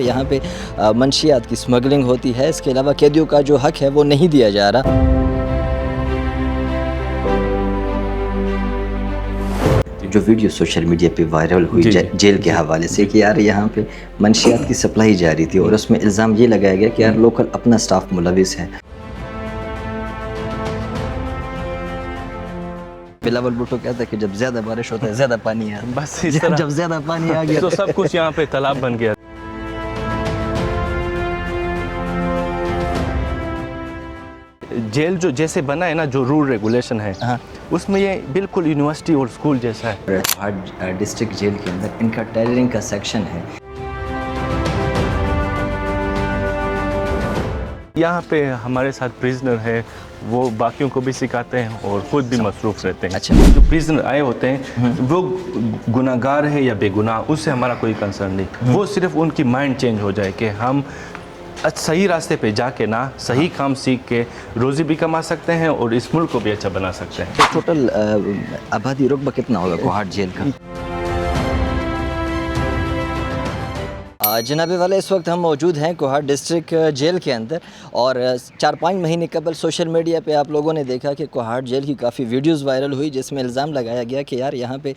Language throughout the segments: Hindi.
यहाँ पे मंशियात की स्मगलिंग होती है। इसके अलावा कैदियों का जो हक है वो नहीं दिया जा रहा। जो वीडियो सोशल मीडिया पे वायरल हुई जेल के हवाले से कि यार यहाँ पे मंशियात की सप्लाई जारी थी और उसमें इल्ज़ाम ये लगाया गया कि यार लोकल अपना स्टाफ मुलविस है। बिलावल भुट्टो कहता है कि जब ज़्यादा बारिश होता है ज़्यादा पानी आता है। बस इस तरह जब ज़्यादा पानी आ गया तो सब कुछ यहाँ पे तालाब बन गया। जेल जो जैसे बना है ना, जो रूल रेगुलेशन है उसमें ये बिल्कुल यूनिवर्सिटी और स्कूल जैसा है। कोहाट डिस्ट्रिक्ट जेल के अंदर इनका टेलरिंग का सेक्शन है। यहाँ पे हमारे साथ प्रिजनर है, वो बाकियों को भी सिखाते हैं और खुद भी मसरूफ़ रहते हैं। अच्छा। जो प्रिजनर आए होते हैं वो गुनाहगार है या बेगुनाह, उससे हमारा कोई कंसर्न नहीं। वो सिर्फ उनकी माइंड चेंज हो जाए कि हम सही रास्ते पे जाके ना सही काम सीख के रोज़ी भी कमा सकते हैं और इस मुल्क को भी अच्छा बना सकते हैं। तो टोटल आबादी रुकबा कितना होगा कोहाट जेल का? जनाबे वाले, इस वक्त हम मौजूद हैं कोहाट डिस्ट्रिक्ट जेल के अंदर और 4-5 महीने कबल सोशल मीडिया पे आप लोगों ने देखा कि कोहाट जेल की काफ़ी वीडियोस वायरल हुई जिसमें इल्ज़ाम लगाया गया कि यार यहाँ पे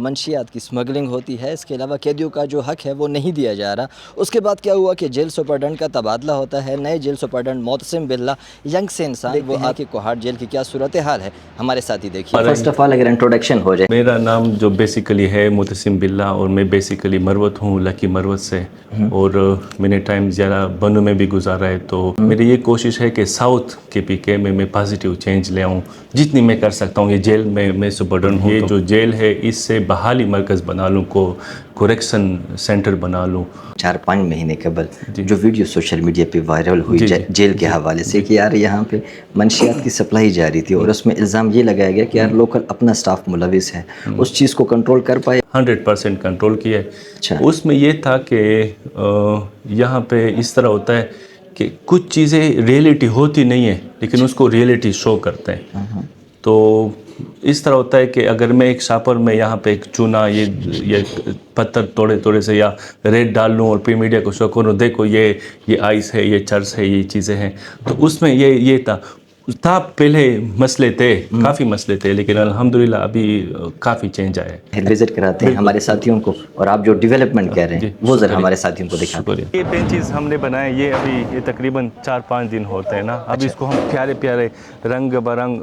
मंशियात की स्मगलिंग होती है। इसके अलावा कैदियों का जो हक है वो नहीं दिया जा रहा। उसके बाद क्या हुआ कि जेल सुपरडेंट का तबादला होता है। नए जेल सुपरडेंट मोतसिम बिल्ला यंग से इंसान, वो आके कोहाट जेल की क्या सूरत हाल है हमारे साथ ही देखिए। फर्स्ट ऑफ ऑल अगर इंट्रोडक्शन हो जाए। मेरा नाम जो बेसिकली है मोतसिम बिल्ला और मैं बेसिकली मरवत हूँ, लकी मरवत से, और मैंने टाइम ज़्यादा बनू में भी गुजारा है। तो मेरी ये कोशिश है कि साउथ के पीके में मैं पॉजिटिव चेंज ले आऊँ जितनी मैं कर सकता हूँ। ये जेल में मैं सुपरडेंट हूँ, ये जो जेल है इससे बहाली मरकज़ बना लूँ, कोरेक्शन सेंटर बना लूँ। 4-5 महीने कबल जो वीडियो सोशल मीडिया पे वायरल हुई जेल के हवाले से कि यार यहाँ पे मंशियात की सप्लाई जारी थी और उसमें इल्ज़ाम ये लगाया गया कि यार लोकल अपना स्टाफ मुलविस है, उस चीज़ को कंट्रोल कर पाए? 100% कंट्रोल किया है। अच्छा। उसमें ये था कि यहाँ पे इस तरह होता है कि कुछ चीज़ें रियलिटी होती नहीं है लेकिन उसको रियलिटी शो करते हैं। तो इस तरह होता है कि अगर मैं एक शापर में यहाँ पे एक चूना ये पत्थर थोड़े से या रेत डाल लूँ और फिर मीडिया को शो करूँ, देखो ये आइस है, ये चर्च है, ये चीज़ें हैं, तो उसमें ये था पहले मसले थे, काफ़ी मसले थे, लेकिन अल्हम्दुलिल्लाह अभी काफ़ी चेंज आया है। विजिट कराते हैं हमारे साथियों को और आप जो डेवलपमेंट कह रहे हैं वो ज़रा हमारे साथियों को दिखाते हैं। ये बेंचेस हमने बनाए, ये तकरीबन 4-5 दिन होते हैं ना। अब इसको हम प्यारे रंग बरंग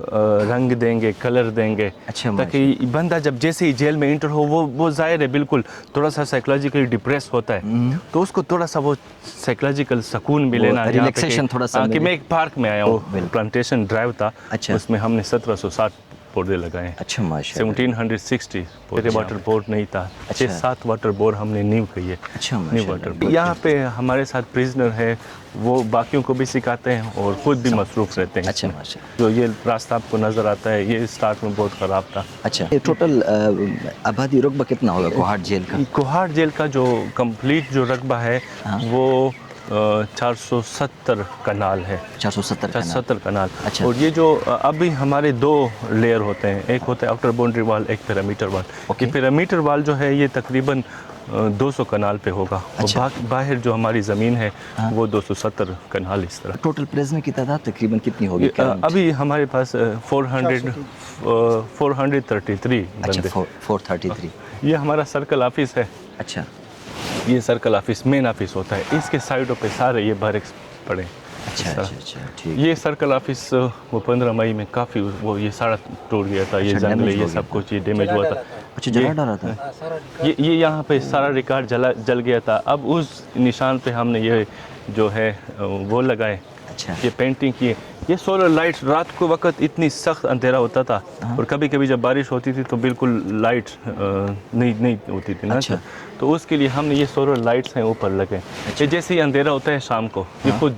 रंग देंगे, कलर देंगे, ताकि बंदा जब जैसे ही जेल में इंटर हो वो ज़ाहिर है बिल्कुल थोड़ा सा साइकोलॉजिकली डिप्रेस होता है, तो उसको थोड़ा सा वो साइकोलॉजिकल सुकून मिले ना, रिलैक्सेशन थोड़ा सा। कि मैं एक पार्क में आया हूँ, प्लांटेशन ड्राइव था। अच्छा। उसमें हमने 1760 पौधे लगाए हैं। अच्छा, माशाअल्लाह। 1760 पौधे। वाटर बोर्ड नहीं था, 6-7 वाटर बोर्ड हमने नींव कही है। अच्छा, नींव वाटर। यहाँ पे हमारे साथ प्रिजनर है, वो बाकियों को भी सिखाते हैं और खुद भी मसरूफ़ रहते हैं। अच्छा, माशाअल्लाह। जो ये रास्ता आपको नज़र आता है, ये स्टार्ट में बहुत ख़राब था। अच्छा, ये टोटल आबादी रुकबा कितना होगा कोहाट जेल का? कोहाट जेल का जो कंप्लीट जो रकबा है वो 470 कनाल है। 470 कनाल। अच्छा। और ये जो अभी हमारे 2 लेयर होते हैं, एक होता है आउटर बाउंड्री वाल, एक पैरामीटर वाल। ये पैरामीटर वाल जो है ये तकरीबन 200 कनाल पे होगा। अच्छा। और बाहर जो हमारी ज़मीन है वो 270 कनाल इस तरह। टोटल प्रिजनर की तादाद तकरीबन कितनी होगी? अभी हमारे पास 433 बंदे। 433। ये हमारा सर्कल ऑफिस है। अच्छा। ये सर्कल ऑफिस मेन ऑफिस होता है, इसके साइडों पे सारे ये बैरक्स पड़े। अच्छा, ठीक। ये सर्कल ऑफिस वो 15 मई में काफ़ी वो ये सारा टूट गया था। ये जंगल ये सब कुछ ये डैमेज हुआ था। अच्छा, जला डाला था। ये यहाँ पे सारा रिकॉर्ड जल गया था। अब उस निशान पे हमने ये जो है वो लगाए। अच्छा। ये पेंटिंग की। ये सोलर लाइट, रात को वक्त इतनी सख्त अंधेरा होता था और कभी कभी जब बारिश होती थी तो बिल्कुल लाइट नहीं होती थी ना। अच्छा। तो उसके लिए हमने ये सोलर लाइट्स हैं ऊपर लगे। ये जैसे ही अंधेरा होता है शाम को ये खुद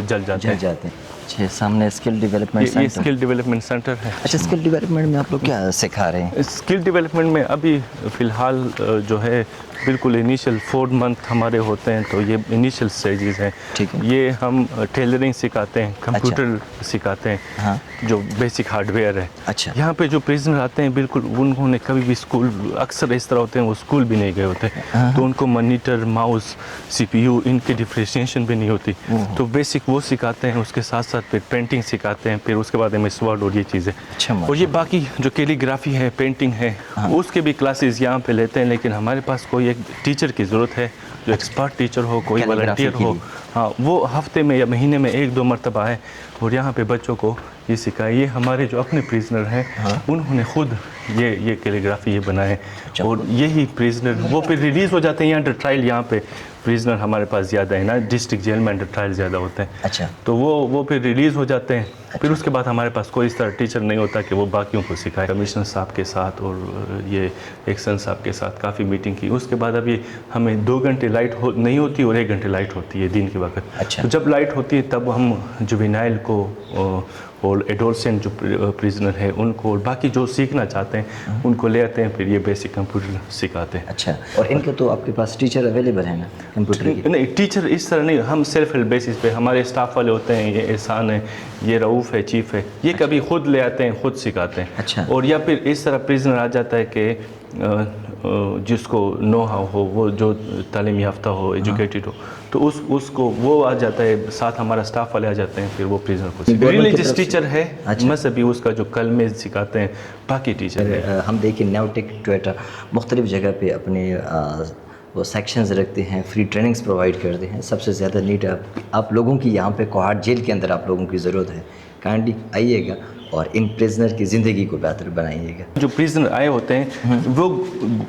जल जाते हैं। अच्छा, सामने स्किल डेवलपमेंट सेंटर। ये स्किल डेवलपमेंट सेंटर है। अच्छा, स्किल डेवलपमेंट में आप लोग क्या सिखा रहे हैं? स्किल डेवलपमेंट में अभी फ़िलहाल जो है बिल्कुल इनिशियल 4 मंथ हमारे होते हैं, तो ये इनिशियल स्टेजेस हैं। ठीक है। ये हम टेलरिंग सिखाते हैं, कंप्यूटर सिखाते हैं। हाँ। जो बेसिक हार्डवेयर है। अच्छा। यहाँ पे जो प्रिजनर आते हैं बिल्कुल उन्होंने कभी भी स्कूल, अक्सर इस तरह होते हैं वो स्कूल भी नहीं गए होते, तो उनको मॉनिटर, माउस, सीपीयू, इनकी डिफ्रेंशिएशन भी नहीं होती। तो बेसिक वो सिखाते हैं, उसके साथ साथ फिर पेंटिंग सिखाते हैं, फिर उसके बाद MS वर्ड और ये चीज़ें। अच्छा, और ये बाकी जो कैलीग्राफी है, पेंटिंग है, उसके भी क्लासेस यहाँ पे लेते हैं, लेकिन हमारे पास कोई एक टीचर की ज़रूरत है जो एक्सपर्ट टीचर हो, कोई वॉलंटियर हो। हाँ, वो हफ्ते में या महीने में 1-2 मरतबा आए और यहाँ पे बच्चों को ये सिखाए। ये हमारे जो अपने प्रिजनर हैं, उन्होंने खुद ये कैलीग्राफी ये बनाए और यही प्रिजनर वो फिर रिलीज़ हो जाते हैं। यहाँ अंडर ट्रायल, यहाँ पे प्रिजनर हमारे पास ज़्यादा है ना, डिस्ट्रिक्ट जेल में अंडर ट्रायल ज़्यादा होते हैं। अच्छा, तो वो फिर रिलीज़ हो जाते हैं। फिर उसके बाद हमारे पास कोई इस तरह टीचर नहीं होता कि वो बाकियों को सिखाए। कमिश्नर साहब के साथ और ये एक्सन साहब के साथ काफ़ी मीटिंग की। उसके बाद अभी हमें 2 घंटे लाइट नहीं होती और 1 घंटे लाइट होती है दिन के वक्त। अच्छा। तो जब लाइट होती है तब हम जुवेनाइल को और एडोलसेंट जो प्रिजनर है उनको और बाकी जो सीखना चाहते हैं उनको ले आते हैं, फिर ये बेसिक कंप्यूटर सिखाते हैं। अच्छा, और इनके तो आपके पास टीचर अवेलेबल है ना कंप्यूटर की? नहीं, टीचर इस तरह नहीं, हम सेल्फ हेल्प बेसिस पे हमारे स्टाफ वाले होते हैं। ये एहसान है, ये रऊफ़ है, चीफ़ है, ये कभी खुद ले आते हैं, खुद सिखाते हैं। अच्छा। और या फिर इस तरह प्रिजनर आ जाता है कि जिसको नो हाउ हो, वो जो तालीम याफ्ता हो, एजुकेटेड हो, तो उसको वो आ जाता है, साथ हमारा स्टाफ वाले आ जाते हैं, फिर वो प्रिजनर को रिलीजियस टीचर है। अच्छा। मजहबी उसका जो कलमे सिखाते हैं, बाकी टीचर है। हम देखें न्यूटेक ट्विटर मुख्तलिफ जगह पे अपने वो सेक्शंस रखते हैं, फ्री ट्रेनिंग्स प्रोवाइड करते हैं। सबसे ज़्यादा नीड आप लोगों की यहाँ पे कोहाट जेल के अंदर आप लोगों की ज़रूरत है। काइंडली आइएगा और इन प्रिजनर की ज़िंदगी को बेहतर बनाइएगा। जो प्रिजनर आए होते हैं वो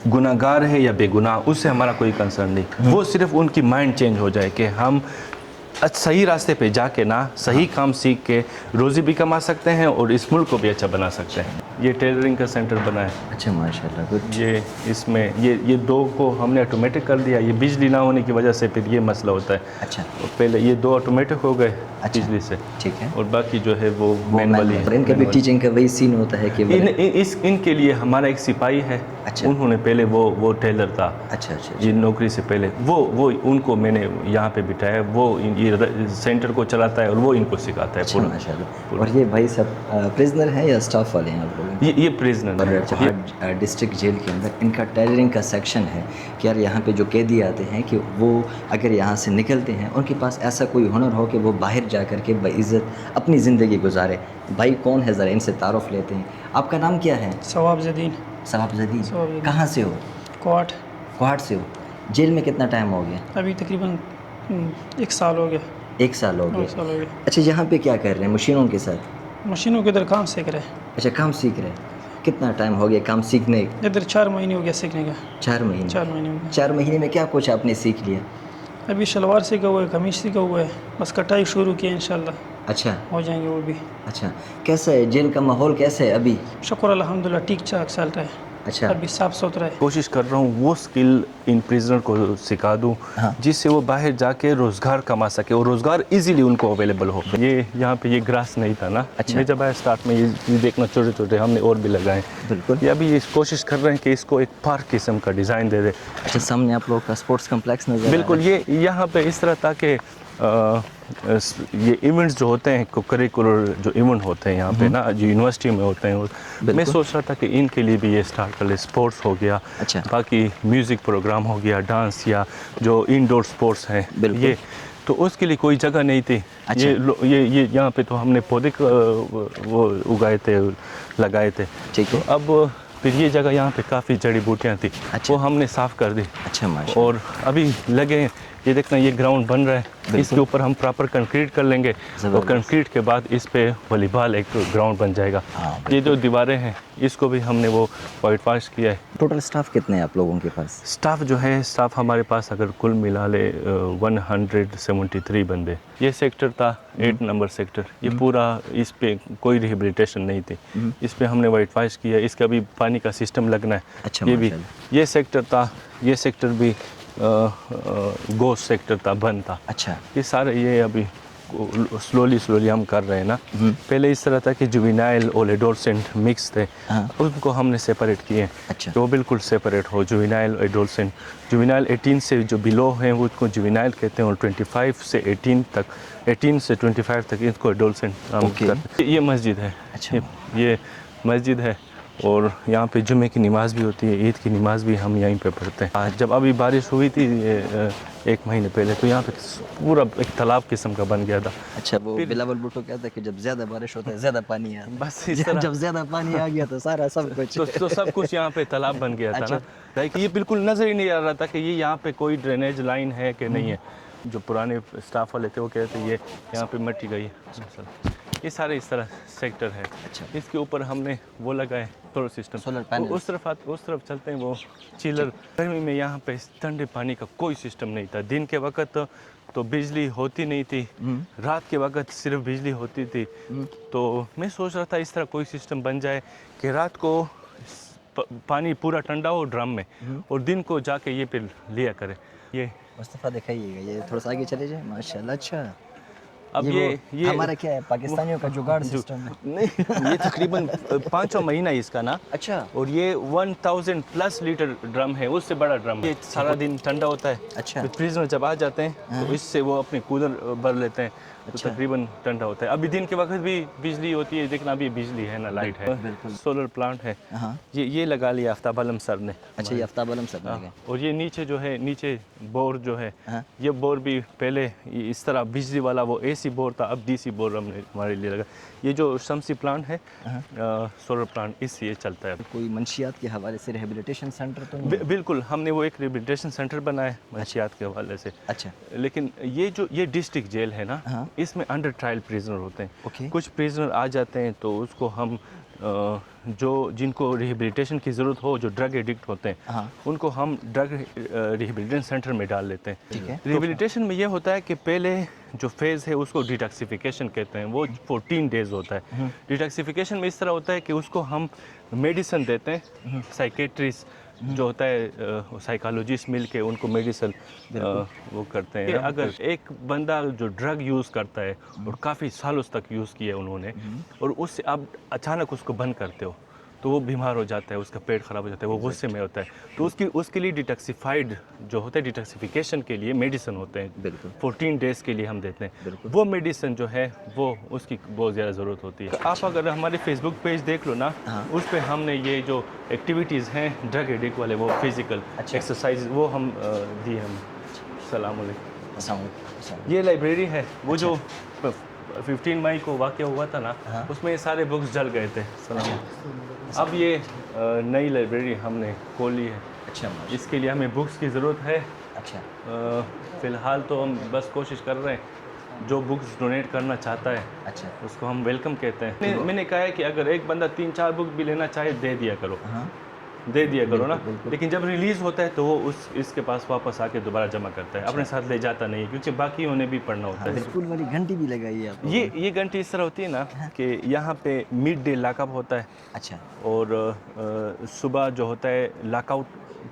गुनाहगार है या बेगुनाह, उससे हमारा कोई कंसर्न नहीं। वो सिर्फ उनकी माइंड चेंज हो जाए कि हम सही रास्ते पे जाके ना सही काम सीख के रोज़ी भी कमा सकते हैं और इस मुल्क को भी अच्छा बना सकते हैं। ये टेलरिंग का सेंटर बना है। अच्छा, माशाल्लाह, गुड। ये इसमें ये 2 को हमने ऑटोमेटिक कर दिया। ये बिजली ना होने की वजह से फिर ये मसला होता है। अच्छा, तो पहले ये 2 ऑटोमेटिक हो गए बिजली से, ठीक है। और बाकी जो है वो मैनुअली है। इनका भी टीचिंग का वही सीन होता है कि इनके लिए हमारा एक सिपाही है। अच्छा। उन्होंने पहले वो टेलर था। अच्छा, अच्छा, ये नौकरी से पहले वो उनको मैंने यहाँ पे बिठाया। वो ये सेंटर को चलाता है और वो इनको सिखाता है पूरा। माशाल्लाह। और ये भाई सब प्रिजनर हैं या स्टाफ वाले हैं आप लोग? ये प्रिजनर है। और डिस्ट्रिक्ट जेल के अंदर इनका टेलरिंग का सेक्शन है कि यार यहाँ पे जो कैदी आते हैं कि वो अगर यहाँ से निकलते हैं, उनके पास ऐसा कोई हुनर हो कि वो बाहर जा कर के बाइज़्ज़त अपनी ज़िंदगी गुजारे। भाई कौन है, ज़रा इनसे तारुफ लेते हैं। आपका नाम क्या है? सवाब जदीन। सवाब जदीन। कहाँ से हो? कोहाट। कोहाट से हो। जेल में कितना टाइम हो गया? अभी तकरीबन 1 साल हो गया। 1 साल हो 2 गया। साल हो गया। अच्छा, यहाँ पे क्या कर रहे हैं मशीनों के साथ? मशीनों के इधर काम सीख रहे हैं। अच्छा, काम सीख रहे हैं। कितना टाइम हो गया काम सीखने? इधर 4 महीने हो गया सीखने का। 4 महीने। 4 महीने हो गया। 4 महीने में क्या कुछ आपने सीख लिया? अभी शलवार सीखा हुआ है, कमीज सीखा हुआ है, बस कटाई शुरू की है, इंशाल्लाह अच्छा, हो जाएंगे वो भी। अच्छा। कैसा है जेल का माहौल, कैसा है अभी? शुक्र अल्हम्दुलिल्लाह ठीक ठाक चल रहा है। अच्छा, अभी साफ सुथरा है। कोशिश कर रहा हूँ वो स्किल इन प्रिजनर को सिखा दूँ जिससे वो बाहर जाके रोज़गार कमा सके और रोज़गार इजीली उनको अवेलेबल हो। ये यहाँ पे ये ग्रास नहीं था ना। अच्छा। मैं जब आया स्टार्ट में ये देखना छोटे छोटे हमने और भी लगाए। बिल्कुल। ये अभी इस कोशिश कर रहे हैं कि इसको एक पार्क किस्म का डिज़ाइन दे दे। अच्छा, सामने आप लोगों का स्पोर्ट्स कम्प्लेक्स नज़र बिल्कुल, ये यहाँ पे इस तरह था कि ये इवेंट्स जो होते हैं करिकुलर जो इवेंट होते हैं यहाँ पे ना, जो यूनिवर्सिटी में होते हैं, और मैं सोच रहा था कि इनके लिए भी ये स्टार्ट कर ले। स्पोर्ट्स हो गया, अच्छा। बाकी म्यूज़िक प्रोग्राम हो गया, डांस या जो इंडोर स्पोर्ट्स हैं, ये तो उसके लिए कोई जगह नहीं थी। अच्छा। ये यहाँ पे तो हमने पौधे वो उगाए थे, लगाए थे। ठीक है। तो अब फिर ये जगह यहाँ पे काफ़ी जड़ी बूटियाँ थी। अच्छा। वो हमने साफ़ कर दी। अच्छा, माशाल्लाह। और अभी लगे, ये देखना ये ग्राउंड बन रहा है, इसके ऊपर हम प्रॉपर कंक्रीट कर लेंगे और कंक्रीट के बाद इस पे वॉलीबॉल एक ग्राउंड बन जाएगा। ये जो दीवारें हैं इसको भी हमने वो वाइट वॉश किया है। टोटल स्टाफ कितने हैं आप लोगों के पास? स्टाफ जो है, स्टाफ हमारे पास अगर कुल मिला ले 173 बंदे। ये सेक्टर था 8 नंबर सेक्टर। ये पूरा, इस पे कोई रिहेबिलिटेशन नहीं थी, इस पे हमने वाइट वॉश किया। इसका भी पानी का सिस्टम लगना है। अच्छा, ये भी, ये सेक्टर था, ये सेक्टर भी गोश्त सेक्टर था, बंद था। अच्छा। ये सारे ये अभी स्लोली हम कर रहे हैं ना। पहले इस तरह था कि जुवेनाइल और एडोलसेंट मिक्स थे, उनको हमने सेपरेट किए। अच्छा। तो वो बिल्कुल सेपरेट हो, जुवेनाइल एडोलसेंट। जुवेनाइल 18 से जो बिलो हैं वो उसको जुवेनाइल कहते हैं, और 25 से 18 तक, 18 से 25 तक इसको एडोलसेंट हम करते हैं। ये मस्जिद है। अच्छा। ये मस्जिद है और यहाँ पे जुमे की नमाज़ भी होती है, ईद की नमाज़ भी हम यहीं पे पढ़ते हैं। आज जब अभी बारिश हुई थी एक महीने पहले, तो यहाँ पे पूरा एक तालाब किस्म का बन गया था। अच्छा, वो बिलावल भुट्टो कहता है कि जब ज़्यादा बारिश होता है ज़्यादा पानी आता है, बस इस तरह जब ज़्यादा पानी आ गया तो सारा सब कुछ तो सब कुछ यहाँ पे तालाब बन गया था ना। लाइक ये बिल्कुल नज़र ही नहीं आ रहा था कि ये यहाँ पे कोई ड्रेनेज लाइन है कि नहीं है। जो पुराने स्टाफ वाले थे वो कहते ये यहाँ पे मिट्टी गई है। ये सारे इस तरह सेक्टर है। अच्छा। इसके ऊपर हमने वो लगाए सोलर सिस्टम। Solar panel. उस तरफ चलते हैं वो चिलर। गर्मी में यहाँ पे ठंडे पानी का कोई सिस्टम नहीं था। दिन के वक्त तो बिजली होती नहीं थी, रात के वक्त सिर्फ बिजली होती थी। तो मैं सोच रहा था इस तरह कोई सिस्टम बन जाए कि रात को पानी पूरा ठंडा हो ड्रम में और दिन को जाके ये पे लिया करे। ये मुस्तफ़ा दिखाइएगा, ये थोड़ा सा आगे चले जाए। माशाल्लाह। अच्छा, अब ये हमारा क्या है, पाकिस्तानियों का जुगाड़ सिस्टम है। नहीं, ये तकरीबन 5वां महीना है इसका ना। अच्छा। और ये 1000 प्लस लीटर ड्रम है, उससे बड़ा ड्रम है। ये सारा दिन ठंडा होता है। अच्छा। फिर फ्रीज में जब आ जाते हैं तो इससे वो अपने कूलर भर लेते हैं, तो तकरीबन ठंडा होता है। अभी दिन के वक्त भी बिजली होती है, देखना अभी बिजली है ना, लाइट है। सोलर प्लांट है। ये लगा लिया आफ्ताब आलम सर ने। अच्छा, ये आफ्ताब आलम सर ने। और ये नीचे जो है, नीचे बोर जो है, ये बोर भी पहले इस तरह बिजली वाला वो एसी बोर था, अब डीसी बोर हमने हमारे लिए लगा। ये जो शमसी प्लांट है, सोलर प्लांट, इससे ये चलता है। कोई मंशियात के हवाले से रिहेबिलिटेशन सेंटर तो नहीं? बिल्कुल, हमने वो एक रिहेबिलिटेशन सेंटर बनाया है मंशियात के हवाले से। अच्छा। लेकिन ये डिस्ट्रिक्ट जेल है ना, इसमें अंडर ट्रायल प्रिजनर होते हैं। ओके। कुछ प्रिजनर आ जाते हैं तो उसको हम जो जिनको रिहेबिलिटेशन की ज़रूरत हो, जो ड्रग एडिक्ट होते हैं, उनको हम ड्रग रिहेबिलिटेशन सेंटर में डाल लेते हैं। ठीक है। रिहेबिलिटेशन में ये होता है कि पहले जो फेज़ है उसको डिटॉक्सिफिकेशन कहते हैं, वो 14 डेज़ होता है। डिटॉक्सिफिकेशन में इस तरह होता है कि उसको हम मेडिसिन देते हैं, साइकेट्रिस्ट जो होता है, साइकोलॉजिस्ट मिल के उनको मेडिसिन वो करते हैं। अगर एक बंदा जो ड्रग यूज़ करता है और काफ़ी सालों तक यूज़ किया उन्होंने, और उससे आप अचानक उसको बंद करते हो तो वो बीमार हो जाता है, उसका पेट ख़राब हो जाता है, वो गुस्से में होता है, तो उसके लिए डिटॉक्सिफाइड जो होता है, डिटॉक्सिफिकेशन के लिए मेडिसिन होते हैं। बिल्कुल। 14 डेज़ के लिए हम देते हैं। वो मेडिसिन जो है वो उसकी बहुत ज़्यादा ज़रूरत होती है। आप अगर हमारे फेसबुक पेज देख लो ना, उस पर हमने ये जो एक्टिविटीज़ हैं ड्रग एडिक्ट वाले, वो फिज़िकल एक्सरसाइज वो हम दिए हम। अस्सलाम वालेकुम। ये लाइब्रेरी है, वो जो 15 मई को वाक़या हुआ था ना, उसमें ये सारे बुक्स जल गए थे। अब ये नई लाइब्रेरी हमने खोली है। अच्छा। इसके लिए हमें बुक्स की ज़रूरत है। अच्छा। फ़िलहाल तो हम बस कोशिश कर रहे हैं, जो बुक्स डोनेट करना चाहता है, अच्छा, उसको हम वेलकम कहते हैं। मैंने कहा है कि अगर एक बंदा 3-4 बुक भी लेना चाहे, दे दिया करो ना। लेकिन जब रिलीज़ होता है तो वो इसके पास वापस आके दोबारा जमा करता है। अपने साथ ले जाता नहीं है, क्योंकि बाकी उन्हें भी पढ़ना होता है। स्कूल वाली घंटी भी लगाई है आपने? ये घंटी इस तरह होती है ना कि यहाँ पे मिड डे लॉकअप होता है। अच्छा। और सुबह जो होता है लॉकआउट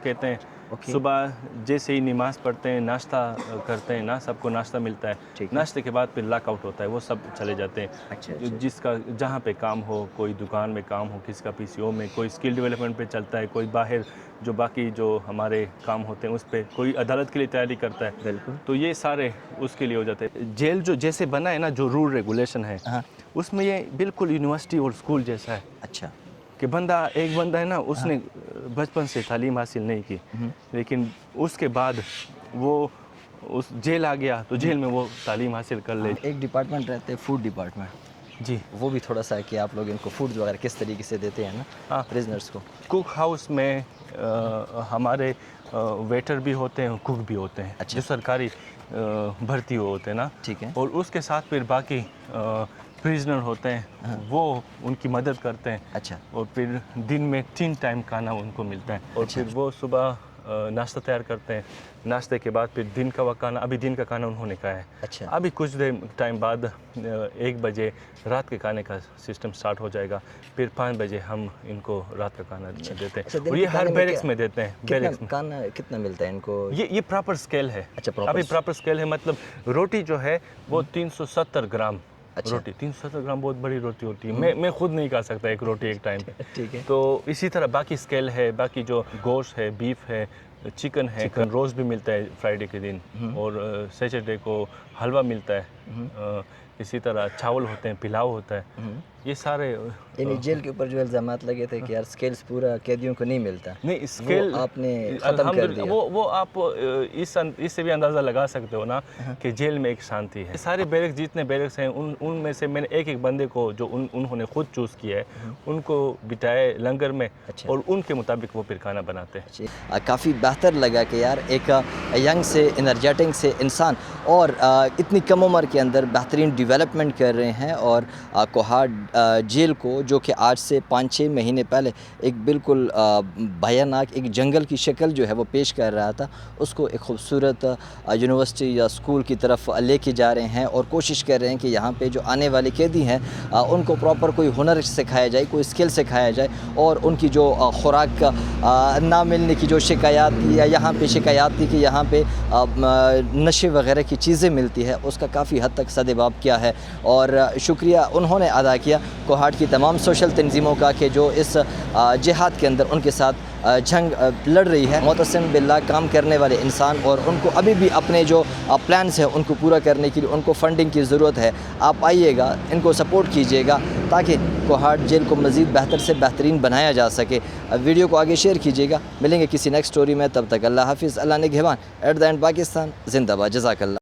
कहते हैं। सुबह जैसे ही नमाज़ पढ़ते हैं, नाश्ता करते हैं ना, सबको नाश्ता मिलता है। नाश्ते के बाद फिर लॉकआउट होता है, वो सब चले जाते हैं। अच्छा। जिसका जहाँ पे काम हो, कोई दुकान में काम हो, किसका पीसीओ में, कोई स्किल डेवलपमेंट पे चलता है, कोई बाहर जो बाकी जो हमारे काम होते हैं उस पर, कोई अदालत के लिए तैयारी करता है। बिल्कुल। तो ये सारे उसके लिए हो जाते हैं। जेल जो जैसे बना है ना, जो रूल रेगुलेशन है, उसमें ये बिल्कुल यूनिवर्सिटी और स्कूल जैसा है। अच्छा। कि एक बंदा है ना, उसने बचपन से तालीम हासिल नहीं की, लेकिन उसके बाद वो उस जेल आ गया तो जेल में वो तालीम हासिल कर ले। एक डिपार्टमेंट रहते हैं, फूड डिपार्टमेंट जी, वो भी थोड़ा सा कि आप लोग इनको फूड्स वगैरह किस तरीके से देते हैं ना प्रिजनर्स को? कुक हाउस में हमारे वेटर भी होते हैं, कुक भी होते हैं। अच्छा। जो सरकारी भर्ती होते हैं ना। ठीक है। और उसके साथ फिर बाकी प्रिजनर होते हैं, वो उनकी मदद करते हैं। अच्छा। और फिर दिन में 3 टाइम खाना उनको मिलता है। और फिर वो सुबह नाश्ता तैयार करते हैं, नाश्ते के बाद फिर दिन का खाना, अभी दिन का खाना उन्होंने खाया है। अच्छा। अभी कुछ देर टाइम बाद 1 बजे रात के खाने का सिस्टम स्टार्ट हो जाएगा। फिर 5 बजे हम इनको रात का खाना देते हैं। और ये हर बैरिक्स में देते हैं। बैरिक्स में खाना कितना मिलता है इनको? ये प्रॉपर स्केल है। अच्छा, प्रॉपर। अभी प्रॉपर स्केल है, मतलब रोटी जो है वो 370 ग्राम। अच्छा। रोटी 370 ग्राम बहुत बड़ी रोटी होती है। मैं खुद नहीं खा सकता एक रोटी एक टाइम पे। ठीक है। तो इसी तरह बाकी स्केल है, बाकी जो गोश्त है, बीफ है, चिकन है, रोस्ट भी मिलता है फ्राइडे के दिन, और सैटरडे को हलवा मिलता है। इसी तरह चावल होते हैं, पिलाव होता है, ये सारे यानी जेल के ऊपर जो इल्ज़ामात लगे थे कि यार स्केल्स पूरा कैदियों को नहीं मिलता, नहीं स्केल वो आपने ख़त्म कर दिया। वो आप इससे भी अंदाज़ा लगा सकते हो ना कि जेल में एक शांति है। सारे बैरक जितने बैरक्स हैं उनमें से मैंने एक एक बंदे को जो उन्होंने खुद चूज़ किया है उनको बिठाए लंगर में, अच्छा। और उनके मुताबिक वो फिर खाना बनाते हैं। काफ़ी बेहतर लगा कि यार एक यंग से एनर्जेटिक से इंसान और इतनी कम उम्र के अंदर बेहतरीन डेवलपमेंट कर रहे हैं, और कोहाड़ जेल को जो कि आज से 5-6 महीने पहले एक बिल्कुल भयानक एक जंगल की शक्ल जो है वो पेश कर रहा था, उसको एक खूबसूरत यूनिवर्सिटी या स्कूल की तरफ लेके जा रहे हैं, और कोशिश कर रहे हैं कि यहाँ पे जो आने वाले कैदी हैं उनको प्रॉपर कोई हुनर सिखाया जाए, कोई स्किल सिखाया जाए, और उनकी जो खुराक ना मिलने की जो शिकायत थी, या यहाँ पे शिकायत थी कि यहाँ पे नशे वगैरह की चीज़ें मिलती है, उसका काफ़ी हद तक सद्भाव किया है। और शुक्रिया उन्होंने अदा किया कोहाड़ की तमाम सोशल तंजीमों का कि जो इस जिहाद के अंदर उनके साथ जंग लड़ रही है। मुतसिम बिल्लाह काम करने वाले इंसान, और उनको अभी भी अपने जो प्लान्स हैं उनको पूरा करने के लिए उनको फंडिंग की ज़रूरत है। आप आइएगा, इनको सपोर्ट कीजिएगा ताकि कोहाड़ जेल को मज़ीद बेहतर से बेहतरीन बनाया जा सके। वीडियो को आगे शेयर कीजिएगा। मिलेंगे किसी नेक्स्ट स्टोरी में, तब तक अल्लाह हाफिज़, अल्लाह निगहबान। एट द एंड पाकिस्तान जिंदाबाद, जज़ाकल्लाह।